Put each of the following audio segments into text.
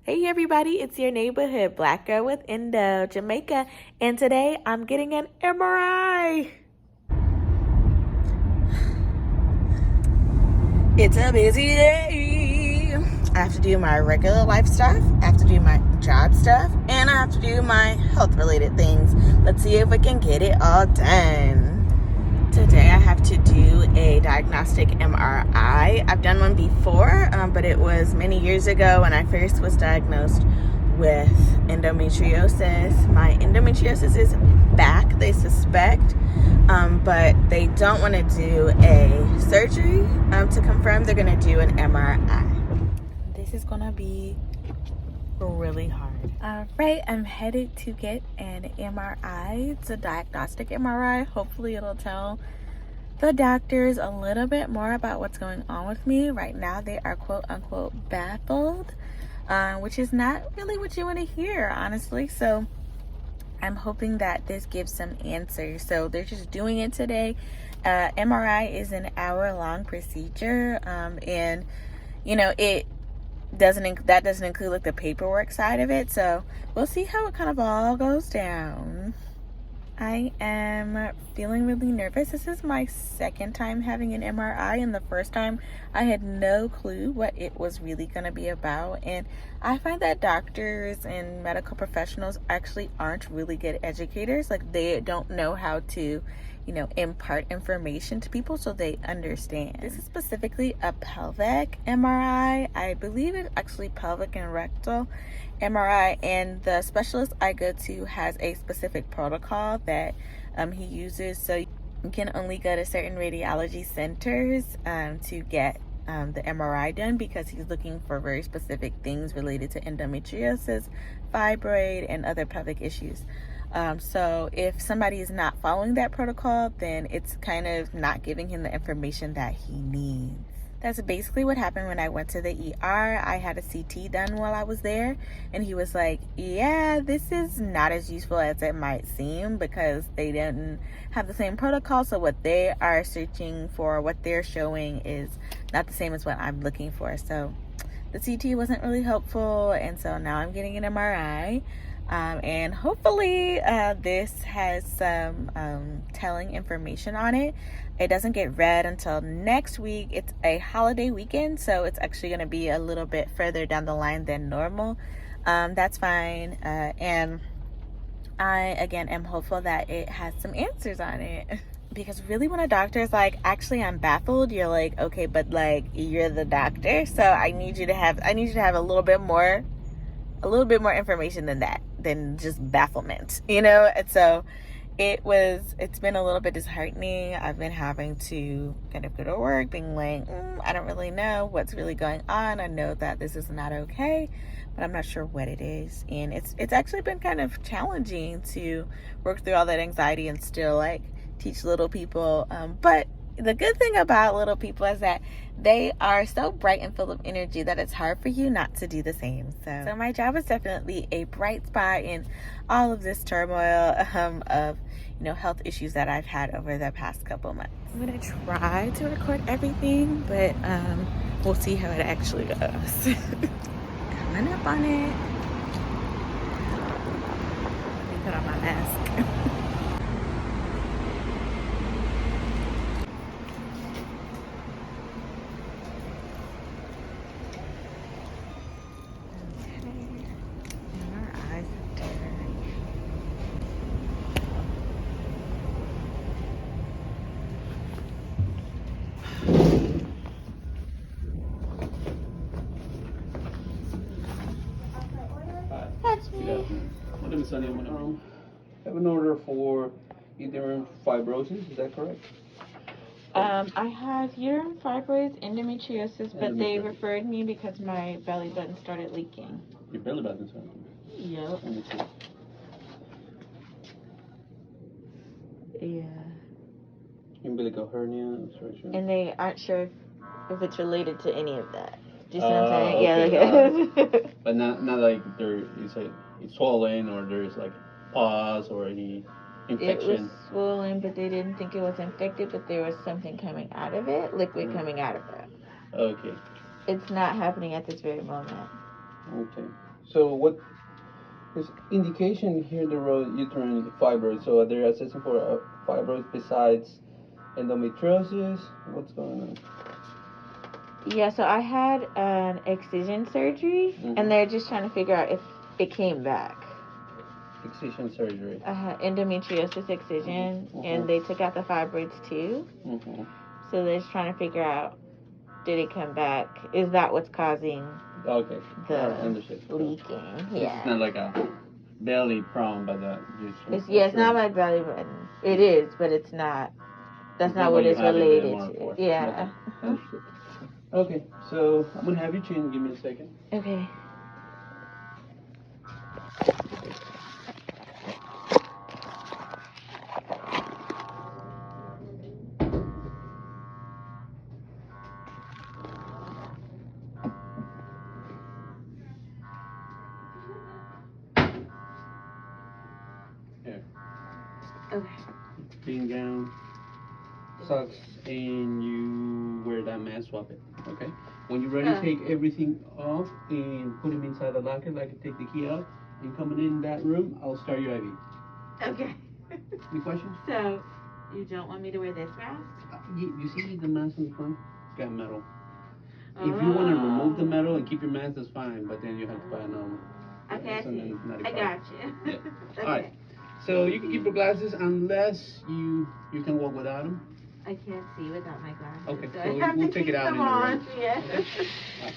Hey everybody, it's your neighborhood Black Girl with Endo, Jamayca, and today I'm getting an MRI. It's a busy day. I have to do my regular life stuff, I have to do my job stuff, and I have to do my health related things. Let's see if we can get it all done. Today I have to do a diagnostic MRI. I've done one before, but it was many years ago when I first was diagnosed with endometriosis. My endometriosis is back, they suspect, but they don't want to do a surgery to confirm. They're going to do an MRI. This is going to be really hard. All right, I'm headed to get an MRI. It's a diagnostic MRI. Hopefully it'll tell the doctors a little bit more about what's going on with me. Right now they are quote unquote baffled, which is not really what you want to hear, honestly. So I'm hoping that this gives some answers. So they're just doing it today. MRI is an hour-long procedure, and you know that doesn't include like the paperwork side of it. So we'll see how it kind of all goes down. I am feeling really nervous. This is my second time having an MRI, and the first time I had no clue what it was really going to be about. And I find that doctors and medical professionals actually aren't really good educators. Like, they don't know how to, impart information to people so they understand. This is specifically a pelvic MRI. I believe it's actually pelvic and rectal MRI, and the specialist I go to has a specific protocol that he uses. So you can only go to certain radiology centers to get the MRI done, because he's looking for very specific things related to endometriosis, fibroid, and other pelvic issues. So if somebody is not following that protocol, then it's kind of not giving him the information that he needs. That's basically what happened when I went to the ER. I had a CT done while I was there, and he was like, yeah, this is not as useful as it might seem, because they didn't have the same protocol. So what they are searching for, what they're showing, is not the same as what I'm looking for. So the CT wasn't really helpful, and so now I'm getting an MRI. And hopefully this has some telling information on it. It doesn't get read until next week. It's a holiday weekend, so it's actually going to be a little bit further down the line than normal. That's fine. And I, again, am hopeful that it has some answers on it. Because really, when a doctor is like, actually I'm baffled, you're like, okay, but like, you're the doctor, so I need you to have a little bit more information than that, than just bafflement, And so it's been a little bit disheartening. I've been having to kind of go to work being like, I don't really know what's really going on. I know that this is not okay, but I'm not sure what it is. And it's actually been kind of challenging to work through all that anxiety and still like teach little people. But the good thing about little people is that they are so bright and full of energy that it's hard for you not to do the same. So my job is definitely a bright spot in all of this turmoil of health issues that I've had over the past couple months. I'm gonna try to record everything, but we'll see how it actually goes. Coming up on it. Let me put on my mask. My name is Sunny. I have an order for uterine fibrosis. Is that correct? I have uterine fibroids, endometriosis, but they referred me because my belly button started leaking. Your belly button started leaking? Yep. Yeah. Umbilical hernia. And they aren't sure if it's related to any of that. Do you see what I'm saying? Okay. Yeah. Like But not like it's swollen, or there's like pus or any infection. It was swollen, but they didn't think it was infected, but there was something coming out of it, liquid coming out of it. Okay. It's not happening at this very moment. Okay. So what is indication here the road uterine fibroids? So are they assessing for fibroids besides endometriosis? What's going on? Yeah, so I had an excision surgery, and they're just trying to figure out if it came back. Excision surgery. I had endometriosis excision, and they took out the fibroids too. So they're just trying to figure out, did it come back? Is that what's causing the leaking? Yeah. It's not like a belly problem, but It's not my belly button. It is, but it's not. That's not what it's related to. Yeah. Okay, so I'm gonna have you chin. Give me a second. Okay. Here. Okay. Being down. Socks, and you wear that mask, swap it, okay? When you're ready, take everything off and put them inside the locker, like take the key out, and coming in that room, I'll start your IV. Okay. Any questions? So, you don't want me to wear this mask? You see the mask in the front? It's got metal. If you want to remove the metal and keep your mask, that's fine, but then you have to buy another one. Okay, I got you. Yeah. Okay. All right. So you can keep your glasses unless you can walk without them. I can't see without my glasses. Okay, so so I have we'll to take keep it out them in the on. room. Yeah. Okay. Right.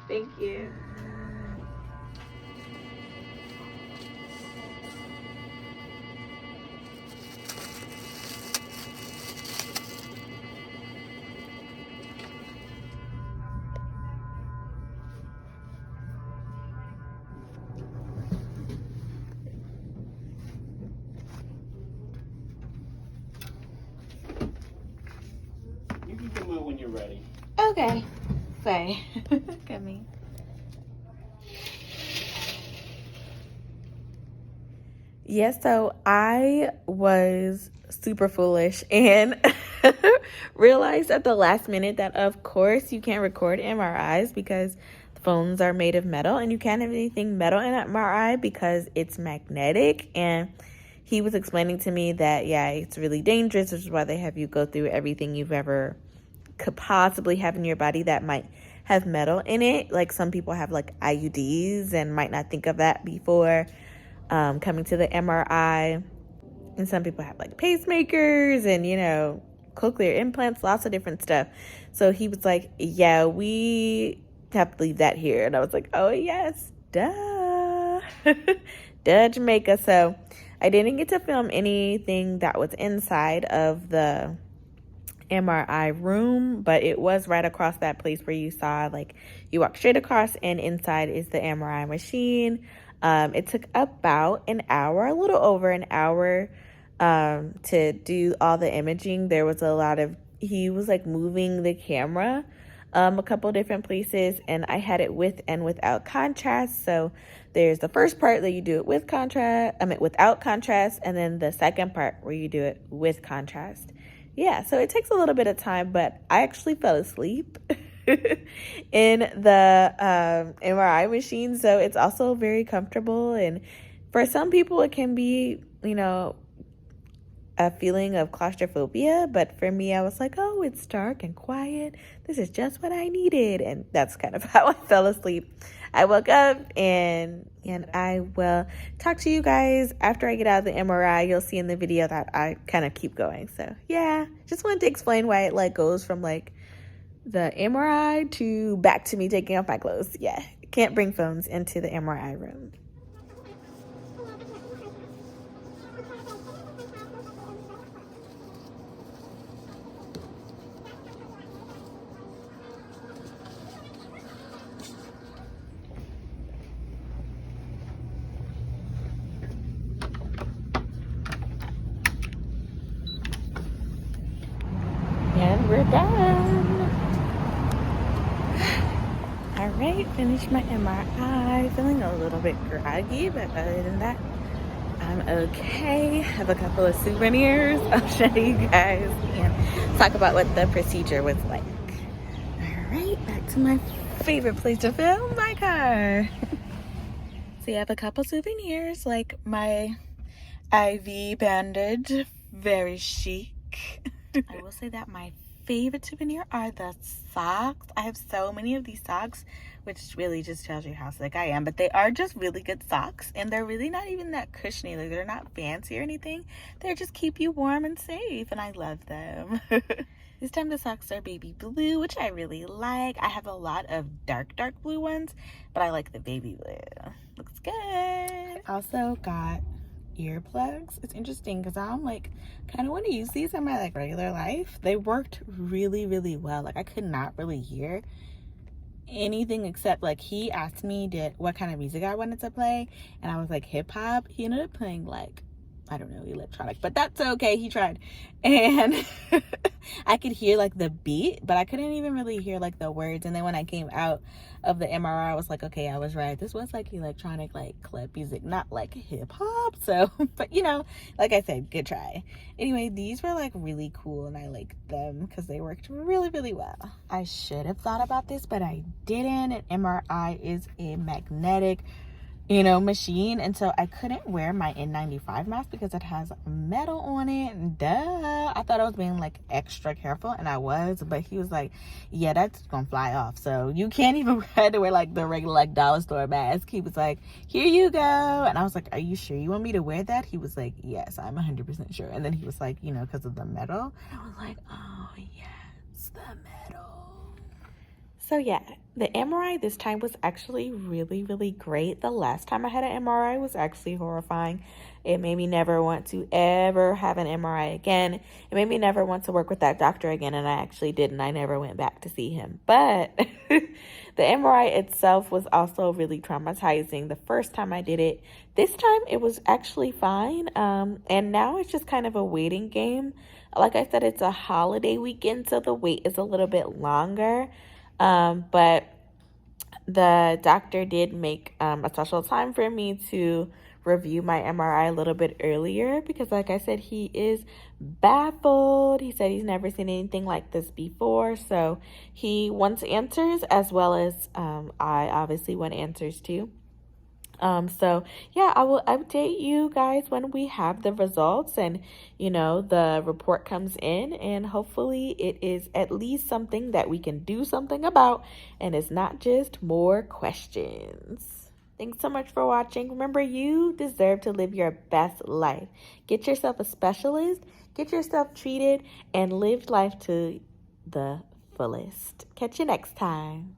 Thank you. You can come out when you're ready. Okay. Sorry. Coming. Yes, so I was super foolish and realized at the last minute that, of course, you can't record MRIs because the phones are made of metal, and you can't have anything metal in an MRI because it's magnetic. And he was explaining to me that, yeah, it's really dangerous, which is why they have you go through everything you've ever could possibly have in your body that might have metal in it. Like some people have like IUDs and might not think of that before coming to the MRI. And some people have like pacemakers and, you know, cochlear implants, lots of different stuff. So he was like, yeah, we have to leave that here. And I was like, oh yes, duh. Duh, Jamayca. So I didn't get to film anything that was inside of the MRI room, but it was right across that place where you saw, like, you walk straight across and inside is the MRI machine. It took about an hour, a little over an hour, to do all the imaging. There was a lot of, he was like moving the camera a couple different places, and I had it with and without contrast. So there's the first part that you do it with contrast, without contrast, and then the second part where you do it with contrast. Yeah, so it takes a little bit of time, but I actually fell asleep in the MRI machine, so it's also very comfortable. And for some people, it can be, you know, a feeling of claustrophobia, but for me, I was like, oh, it's dark and quiet. This is just what I needed, and that's kind of how I fell asleep. I woke up, and I will talk to you guys after I get out of the MRI. You'll see in the video that I kind of keep going. So yeah, just wanted to explain why it like goes from like the MRI to back to me taking off my clothes. Yeah, can't bring phones into the MRI room. And we're done. All right, finished my MRI. Feeling a little bit groggy, but other than that, I'm okay. Have a couple of souvenirs I'll show you guys and talk about what the procedure was like. All right, back to my favorite place to film, my car. we have a couple souvenirs, like my IV bandage, very chic. I will say that my favorite souvenir are the socks. I have so many of these socks, which really just tells you how sick I am, but they are just really good socks, and they're really not even that cushiony. Like, they're not fancy or anything. They just keep you warm and safe, and I love them. This time the socks are baby blue, which I really like. I have a lot of dark blue ones, but I like the baby blue. Looks good. I also got earplugs. It's interesting because I'm like kind of want to use these in my like regular life. They worked really well. Like, I could not really hear anything except, like, he asked me what kind of music I wanted to play, and I was like hip hop. He ended up playing like, I don't know, electronic, but that's okay. He tried. And I could hear like the beat, but I couldn't even really hear like the words. And then when I came out of the MRI, I was like, okay, I was right. This was like electronic, like club music, not like hip hop. So, but you know, like I said, good try. Anyway, these were like really cool, and I liked them because they worked really well. I should have thought about this, but I didn't. An MRI is a magnetic, you know, machine, and so I couldn't wear my N95 mask because it has metal on it. Duh. I thought I was being like extra careful, and I was, but he was like, yeah, that's gonna fly off, so you can't even have to wear like the regular like dollar store mask. He was like, here you go. And I was like, are you sure you want me to wear that? He was like, yes, I'm 100% sure. And then he was like, you know, because of the metal. And I was like, oh yes, the metal. So yeah, the MRI this time was actually really great. The last time I had an MRI was actually horrifying. It made me never want to ever have an MRI again. It made me never want to work with that doctor again, and I actually didn't. I never went back to see him. But the MRI itself was also really traumatizing the first time I did it. This time it was actually fine, and now it's just kind of a waiting game. Like I said, it's a holiday weekend, so the wait is a little bit longer. But the doctor did make a special time for me to review my MRI a little bit earlier because, like I said, he is baffled. He said he's never seen anything like this before, so he wants answers, as well as I obviously want answers too. So yeah, I will update you guys when we have the results and, you know, the report comes in, and hopefully it is at least something that we can do something about, and it's not just more questions. Thanks so much for watching. Remember, you deserve to live your best life. Get yourself a specialist, get yourself treated, and live life to the fullest. Catch you next time.